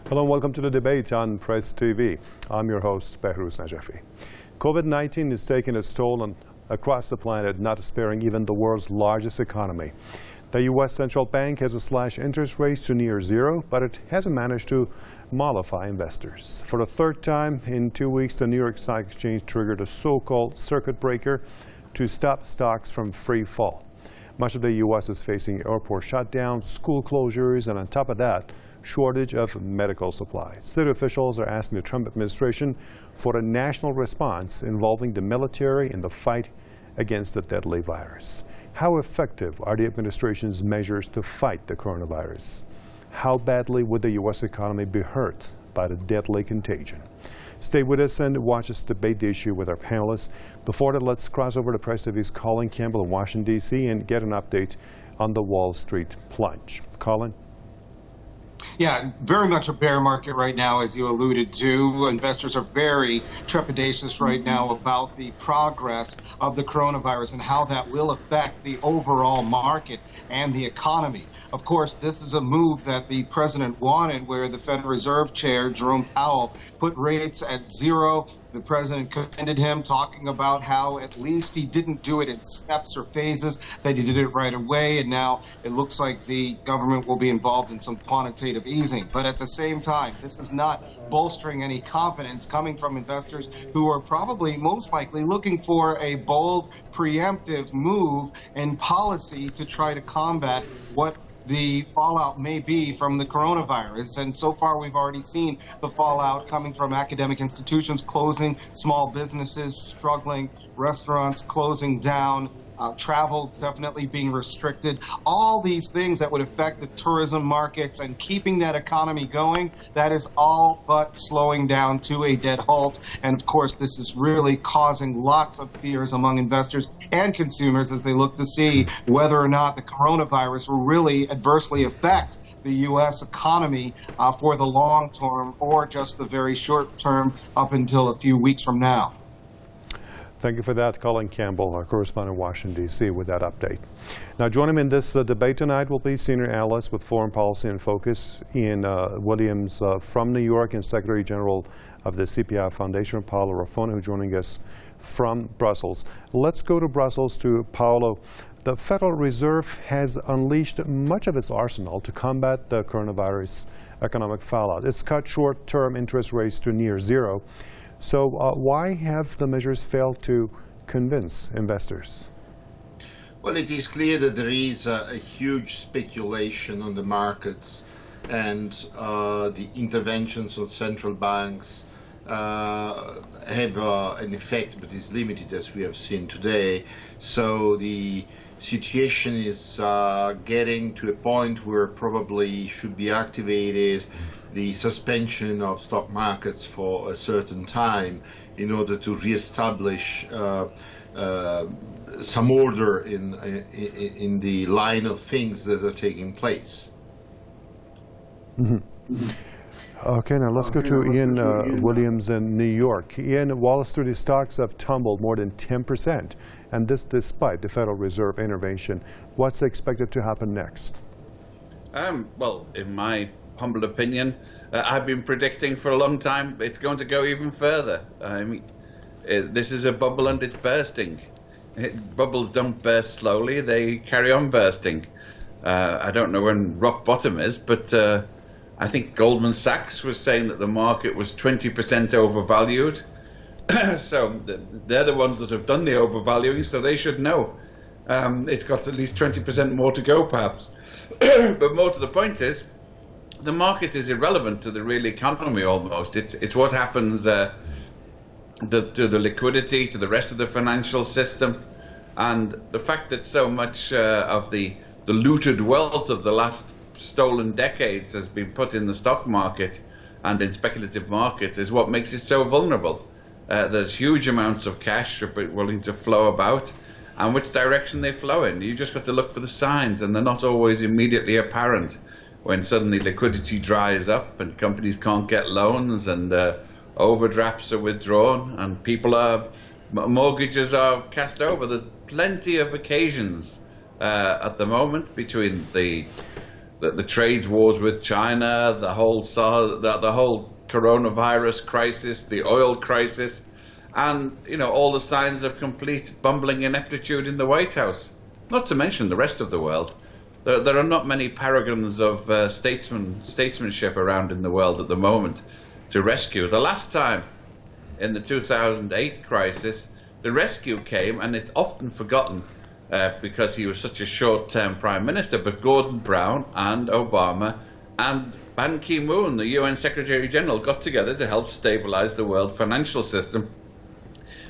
Hello and welcome to the debate on Press TV. I'm your host, Behruz Najafi. COVID-19 is taking its toll across the planet, not sparing even the world's largest economy. The U.S. Central Bank has slashed interest rates to near zero, but it hasn't managed to mollify investors. For the third time in 2 weeks, the New York Stock Exchange triggered a so-called circuit breaker to stop stocks from free fall. Much of the U.S. is facing airport shutdowns, school closures, and on top of that, shortage of medical supplies. City officials are asking the Trump administration for a national response involving the military in the fight against the deadly virus. How effective are the administration's measures to fight the coronavirus? How badly would the U.S. economy be hurt by the deadly contagion? Stay with us and watch us debate the issue with our panelists. Before that, let's cross over to Press TV's Colin Campbell in Washington, D.C. and get an update on the Wall Street plunge. Colin? Yeah, very much a bear market right now, as you alluded to. Investors are very trepidatious right now about the progress of the coronavirus and how that will affect the overall market and the economy. Of course, this is a move that the president wanted, where the Federal Reserve Chair, Jerome Powell, put rates at zero. The president commended him, talking about how at least he didn't do it in steps or phases, that he did it right away, and now it looks like the government will be involved in some quantitative easing. But at the same time, this is not bolstering any confidence coming from investors who are probably most likely looking for a bold, preemptive move in policy to try to combat what the fallout may be from the coronavirus. And so far, we've already seen the fallout coming from academic institutions closing, small businesses struggling, restaurants closing down, travel definitely being restricted. All these things that would affect the tourism markets and keeping that economy going, that is all but slowing down to a dead halt. And of course, this is really causing lots of fears among investors and consumers as they look to see whether or not the coronavirus will really adversely affect the U.S. economy for the long term or just the very short term up until a few weeks from now. Thank you for that, Colin Campbell, our correspondent in Washington, D.C., with that update. Now, joining me in this debate tonight will be senior analyst with foreign policy and focus, Ian Williams from New York, and Secretary General of the CIPI Foundation, Paolo Raffone, who's joining us from Brussels. Let's go to Brussels to Paolo. The Federal Reserve has unleashed much of its arsenal to combat the coronavirus economic fallout. It's cut short-term interest rates to near zero. So why have the measures failed to convince investors? Well, it is clear that there is a huge speculation on the markets, and the interventions of central banks have an effect, but is limited, as we have seen today. So the situation is getting to a point where probably should be activated the suspension of stock markets for a certain time in order to reestablish some order in the line of things that are taking place. Mm-hmm. Okay, now let's go to Ian Williams in New York. Ian, Wall Street stocks have tumbled more than 10%, and this despite the Federal Reserve intervention. What's expected to happen next? Well, in my humble opinion, I've been predicting for a long time it's going to go even further. I mean, this is a bubble and it's bursting. Bubbles don't burst slowly, they carry on bursting. I don't know when rock bottom is, but I think Goldman Sachs was saying that the market was 20% overvalued. So they're the ones that have done the overvaluing, so they should know. It's got at least 20% more to go, perhaps. But more to the point is, the market is irrelevant to the real economy almost. It's what happens to the liquidity, to the rest of the financial system. And the fact that so much of the looted wealth of the last stolen decades has been put in the stock market and in speculative markets is what makes it so vulnerable. There's huge amounts of cash willing to flow about, and which direction they flow in. You just got to look for the signs, and they're not always immediately apparent. When suddenly liquidity dries up and companies can't get loans and overdrafts are withdrawn and mortgages are cast over. There's plenty of occasions at the moment between the the trade wars with China, the whole coronavirus crisis, the oil crisis, and all the signs of complete bumbling ineptitude in the White House. Not to mention the rest of the world. There are not many paragons of statesmanship around in the world at the moment to rescue. The last time, in the 2008 crisis, the rescue came, and it's often forgotten because he was such a short-term prime minister, but Gordon Brown and Obama and Ban Ki-moon, the UN Secretary General, got together to help stabilize the world financial system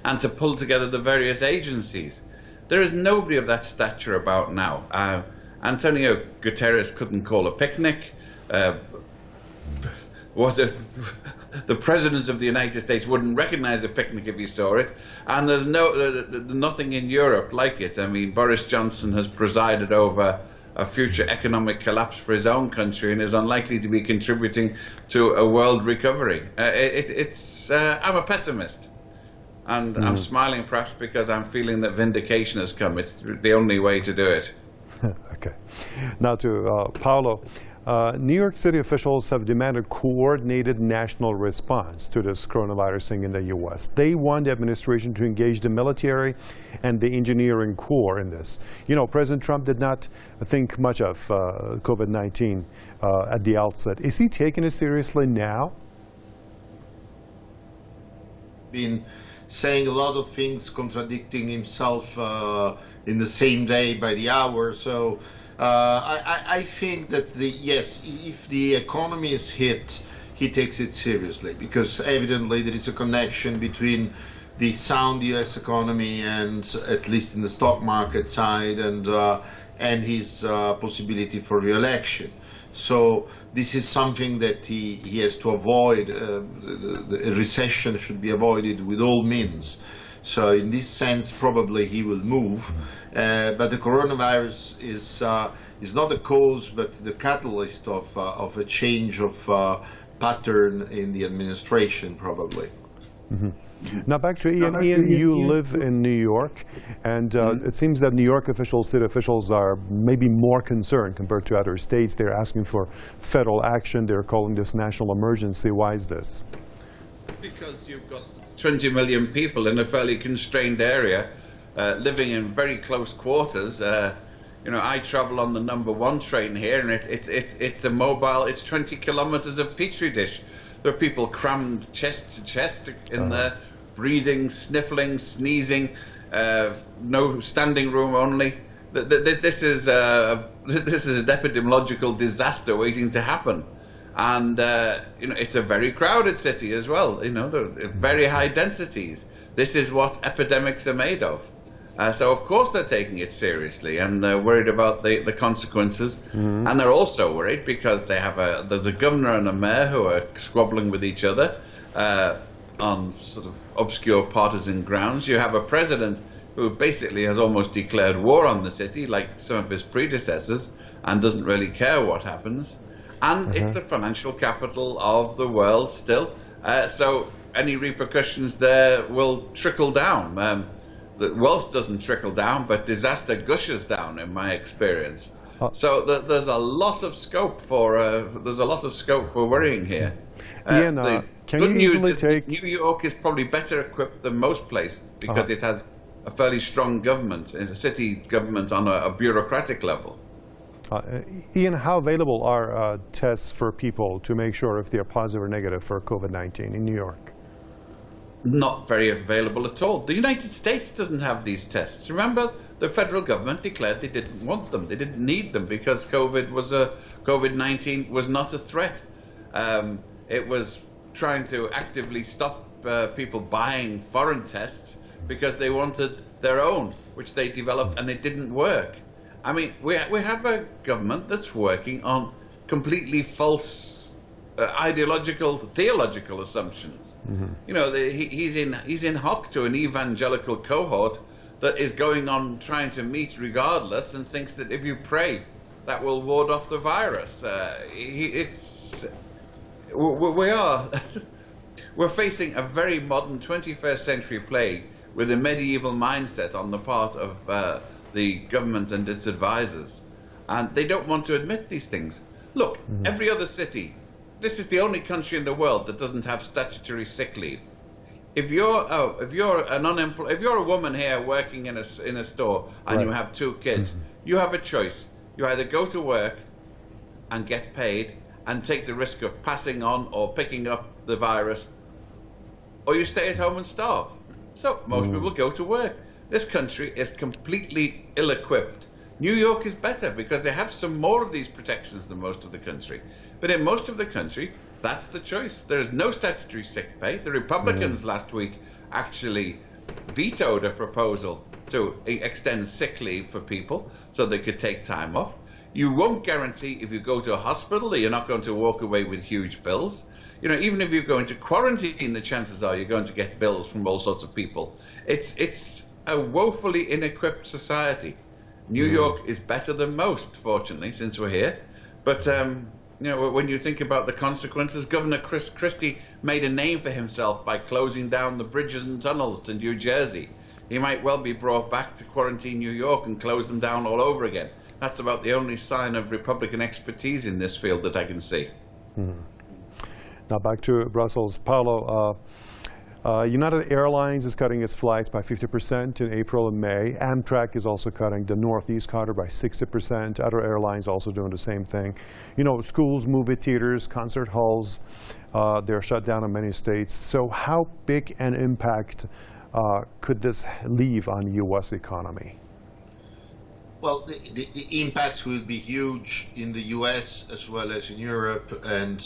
and to pull together the various agencies. There is nobody of that stature about now. Antonio Guterres couldn't call a picnic. The President of the United States wouldn't recognize a picnic if he saw it. And there's nothing in Europe like it. I mean, Boris Johnson has presided over a future economic collapse for his own country and is unlikely to be contributing to a world recovery. I'm a pessimist. And I'm smiling perhaps because I'm feeling that vindication has come. It's the only way to do it. Okay. Now to Paolo. New York City officials have demanded coordinated national response to this coronavirus thing in the U.S. They want the administration to engage the military and the engineering corps in this. President Trump did not think much of COVID-19 at the outset. Is he taking it seriously now? Been saying a lot of things, contradicting himself in the same day by the hour. So I think that yes, if the economy is hit, he takes it seriously, because evidently there is a connection between the sound U.S. economy, and at least in the stock market side, and his possibility for re-election. So this is something that he has to avoid. The recession should be avoided with all means. So in this sense, probably he will move. But the coronavirus is not the cause, but the catalyst of a change of pattern in the administration, probably. Mm-hmm. Now back to Ian. Ian, you live in New York, and it seems that New York officials, city officials, are maybe more concerned compared to other states. They're asking for federal action. They're calling this national emergency. Why is this? Because you've got 20 million people in a fairly constrained area, living in very close quarters. I travel on the #1 train here, and it's a mobile. It's 20 kilometers of petri dish. There are people crammed chest to chest in there, breathing, sniffling, sneezing. No standing room only. This is an epidemiological disaster waiting to happen, and it's a very crowded city as well. There are very high densities. This is what epidemics are made of. So of course they're taking it seriously, and they're worried about the consequences. Mm-hmm. And they're also worried because there's a governor and a mayor who are squabbling with each other on sort of obscure partisan grounds. You have a president who basically has almost declared war on the city, like some of his predecessors, and doesn't really care what happens. And it's the financial capital of the world still. So any repercussions there will trickle down. The wealth doesn't trickle down, but disaster gushes down, in my experience. So there's a lot of scope for worrying here. Ian, can good you news easily is take... New York is probably better equipped than most places because it has a fairly strong government, a city government on a bureaucratic level. Ian, how available are tests for people to make sure if they're positive or negative for COVID-19 in New York? Not very available at all. The United States doesn't have these tests. Remember, the federal government declared they didn't want them. They didn't need them because COVID-19 was not a threat. It was trying to actively stop people buying foreign tests because they wanted their own, which they developed, and it didn't work. I mean, we have a government that's working on completely false ideological, theological assumptions. Mm-hmm. He's in hock to an evangelical cohort that is going on trying to meet regardless, and thinks that if you pray, that will ward off the virus. We're facing a very modern 21st century plague with a medieval mindset on the part of the government and its advisors. And they don't want to admit these things. Look, every other city, this is the only country in the world that doesn't have statutory sick leave. If you're a woman here working in a store and you have 2 kids, you have a choice. You either go to work and get paid and take the risk of passing on or picking up the virus, or you stay at home and starve. So most people go to work. This country is completely ill-equipped. New York is better because they have some more of these protections than most of the country. But in most of the country, that's the choice. There is no statutory sick pay. The Republicans last week actually vetoed a proposal to extend sick leave for people so they could take time off. You won't guarantee if you go to a hospital that you're not going to walk away with huge bills. You know, even if you go into quarantine, the chances are you're going to get bills from all sorts of people. It's a woefully inequipped society. New York is better than most, fortunately, since we're here. But you know, when you think about the consequences, Governor Christie made a name for himself by closing down the bridges and tunnels to New Jersey. He might well be brought back to quarantine New York and close them down all over again. That's about the only sign of Republican expertise in this field that I can see. Now back to Brussels. Paolo, United Airlines is cutting its flights by 50% in April and May. Amtrak is also cutting the Northeast corridor by 60%. Other airlines also doing the same thing. You know, schools, movie theaters, concert halls, they're shut down in many states. So how big an impact could this leave on the U.S. economy? Well, the impact will be huge in the U.S. as well as in Europe, and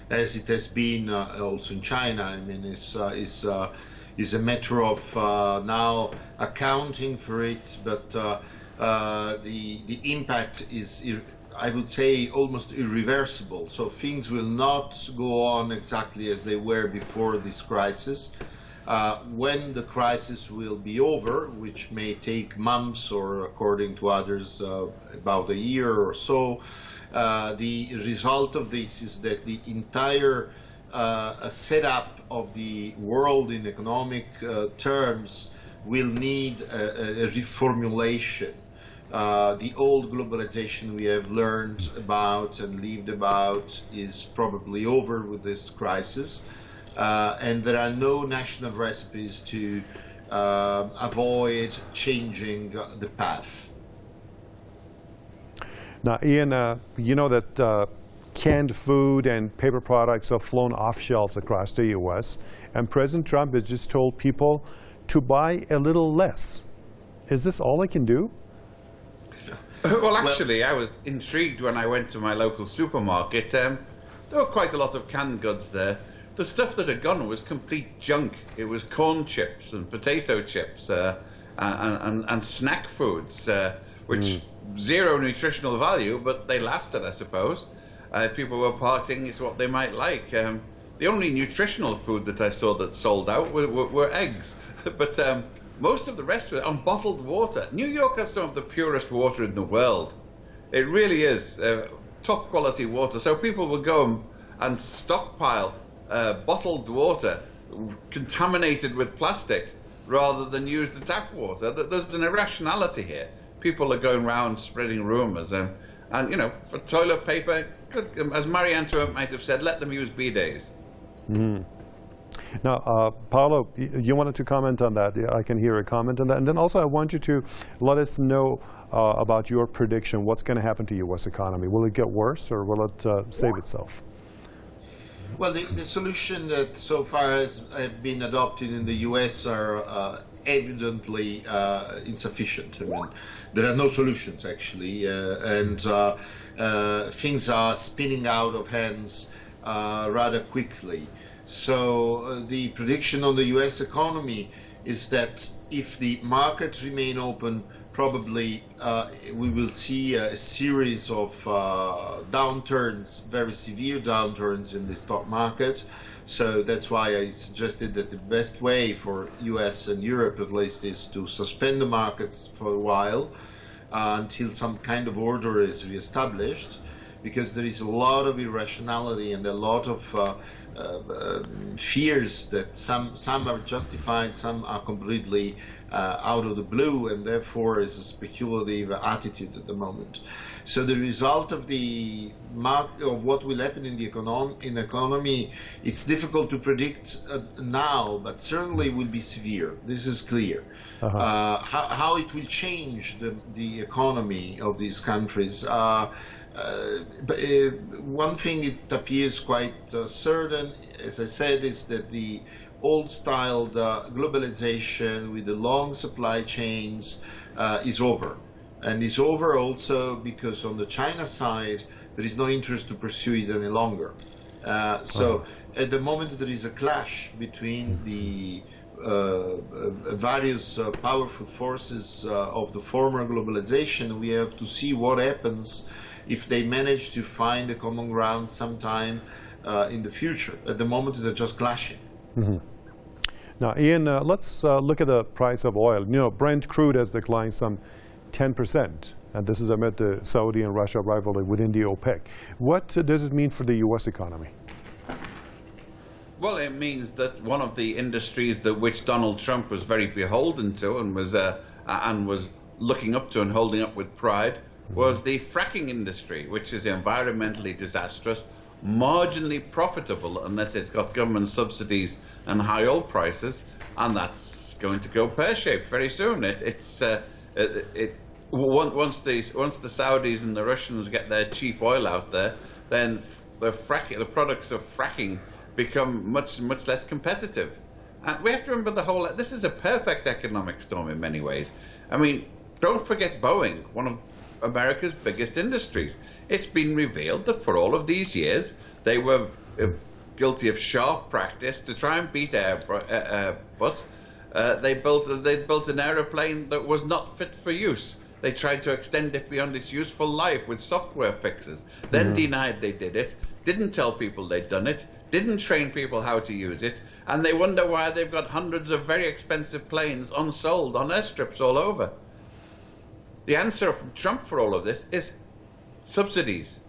as it has been also in China. I mean, it's a matter of now accounting for it, but the impact is, I would say, almost irreversible. So things will not go on exactly as they were before this crisis. When the crisis will be over, which may take months or, according to others, about a year or so, the result of this is that the entire setup of the world in economic terms will need a reformulation. The old globalization we have learned about and lived about is probably over with this crisis. And there are no national recipes to avoid changing the path. Now, Ian, you know that canned food and paper products have flown off shelves across the U.S., and President Trump has just told people to buy a little less. Is this all they can do? Well, actually, I was intrigued when I went to my local supermarket. There were quite a lot of canned goods there. The stuff that had gone was complete junk. It was corn chips and potato chips and snack foods, which zero nutritional value, but they lasted, I suppose. If people were partying, it's what they might like. The only nutritional food that I saw that sold out were eggs. But most of the rest were on bottled water. New York has some of the purest water in the world. It really is top quality water. So people will go and stockpile bottled water contaminated with plastic rather than use the tap water. There's an irrationality here. People are going around spreading rumors, and you know, for toilet paper, as Marie Antoinette might have said, let them use bidets. Now, Paolo, you wanted to comment on that. I can hear a comment on that. And then also I want you to let us know about your prediction. What's going to happen to the U.S. economy? Will it get worse or will it save itself? Well, the solution that so far has been adopted in the U.S. are evidently insufficient. I mean, there are no solutions, actually, and things are spinning out of hands rather quickly. So the prediction on the U.S. economy is that if the markets remain open, probably we will see a series of downturns, very severe downturns in the stock market. So that's why I suggested that the best way for US and Europe at least is to suspend the markets for a while until some kind of order is reestablished. because there is a lot of irrationality and a lot of fears that some are justified, some are completely out of the blue, and therefore is a speculative attitude at the moment. So the result of of what will happen in the economy, it's difficult to predict now, but certainly will be severe. This is clear. How it will change the economy of these countries. But one thing it appears quite certain, as I said, is that the old-style globalization with the long supply chains is over. And it's over also because on the China side, there is no interest to pursue it any longer. So at the moment, there is a clash between the various powerful forces of the former globalization. We have to see what happens if they manage to find a common ground sometime in the future. At the moment, they're just clashing. Now, Ian, let's look at the price of oil. You know, Brent crude has declined some 10%, and this is amid the Saudi and Russia rivalry within the OPEC. What does it mean for the U.S. economy? Well, it means that one of the industries that which Donald Trump was very beholden to and was looking up to and holding up with pride was the fracking industry, which is environmentally disastrous, marginally profitable unless it's got government subsidies and high oil prices, and that's going to go pear-shaped very soon. Once the Saudis and the Russians get their cheap oil out there, then the products of fracking become much less competitive. And we have to remember this is a perfect economic storm in many ways. I mean, don't forget Boeing, one of America's biggest industries. It's been revealed that for all of these years, they were guilty of sharp practice to try and beat Airbus. They built an aeroplane that was not fit for use. They tried to extend it beyond its useful life with software fixes, then denied they did it, didn't tell people they'd done it, didn't train people how to use it, and they wonder why they've got hundreds of very expensive planes unsold on airstrips all over. The answer from Trump for all of this is subsidies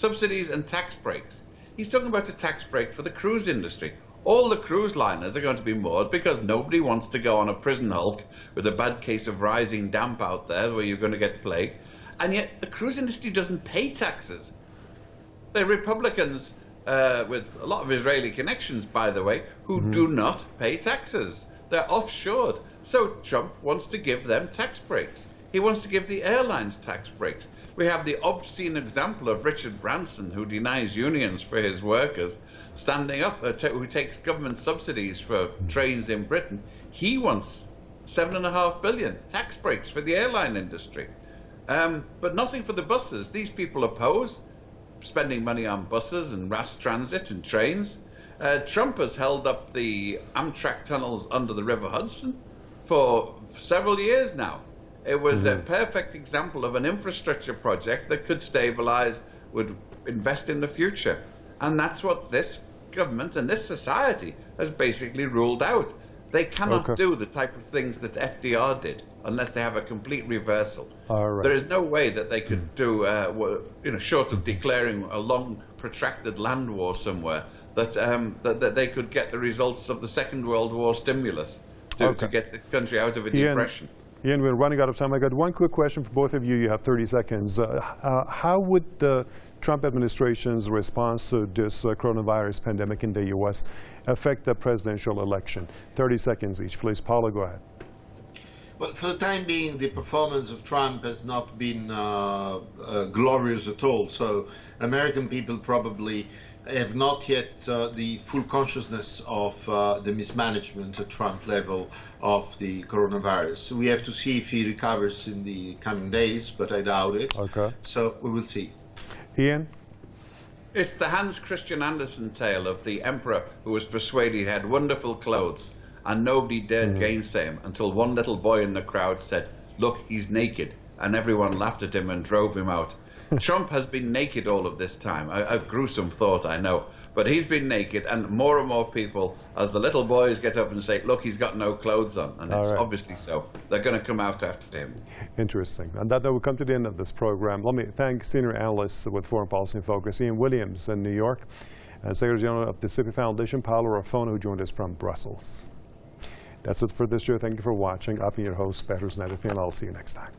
and tax breaks. He's talking about a tax break for the cruise industry. All the cruise liners are going to be moored because nobody wants to go on a prison hulk with a bad case of rising damp out there where you're going to get plague. And yet the cruise industry doesn't pay taxes. They're Republicans with a lot of Israeli connections, by the way, who do not pay taxes. They're offshored. So Trump wants to give them tax breaks. He wants to give the airlines tax breaks. We have the obscene example of Richard Branson, who denies unions for his workers, standing up, who takes government subsidies for trains in Britain. He wants $7.5 billion tax breaks for the airline industry, but nothing for the buses. These people oppose spending money on buses and mass transit and trains. Trump has held up the Amtrak tunnels under the River Hudson for several years now. It was a perfect example of an infrastructure project that could stabilize, would invest in the future. And that's what this government and this society has basically ruled out. They cannot do the type of things that FDR did unless they have a complete reversal. There is no way that they could do, short of declaring a long, protracted land war somewhere, that they could get the results of the Second World War stimulus to get this country out of a depression. Ian, we're running out of time. I got one quick question for both of you. You have 30 seconds. How would the Trump administration's response to this coronavirus pandemic in the U.S. affect the presidential election? 30 seconds each, please. Paolo, go ahead. Well, for the time being, the performance of Trump has not been glorious at all. So American people probably have not yet the full consciousness of the mismanagement at Trump level of the coronavirus. So we have to see if he recovers in the coming days, but I doubt it. So we will see. Ian? It's the Hans Christian Andersen tale of the emperor who was persuaded he had wonderful clothes, and nobody dared gainsay him until one little boy in the crowd said, "Look, he's naked," and everyone laughed at him and drove him out. Trump has been naked all of this time. A gruesome thought, I know. But he's been naked, and more people, as the little boys get up and say, look, he's got no clothes on. And it's obviously so. They're going to come out after him. Interesting. And that will come to the end of this program. Let me thank senior analyst with Foreign Policy in Focus, Ian Williams in New York, and Secretary General of the CIPI Foundation, Paolo Raffone, who joined us from Brussels. That's it for this year. Thank you for watching. I've been your host, Paolo Raffone, and I'll see you next time.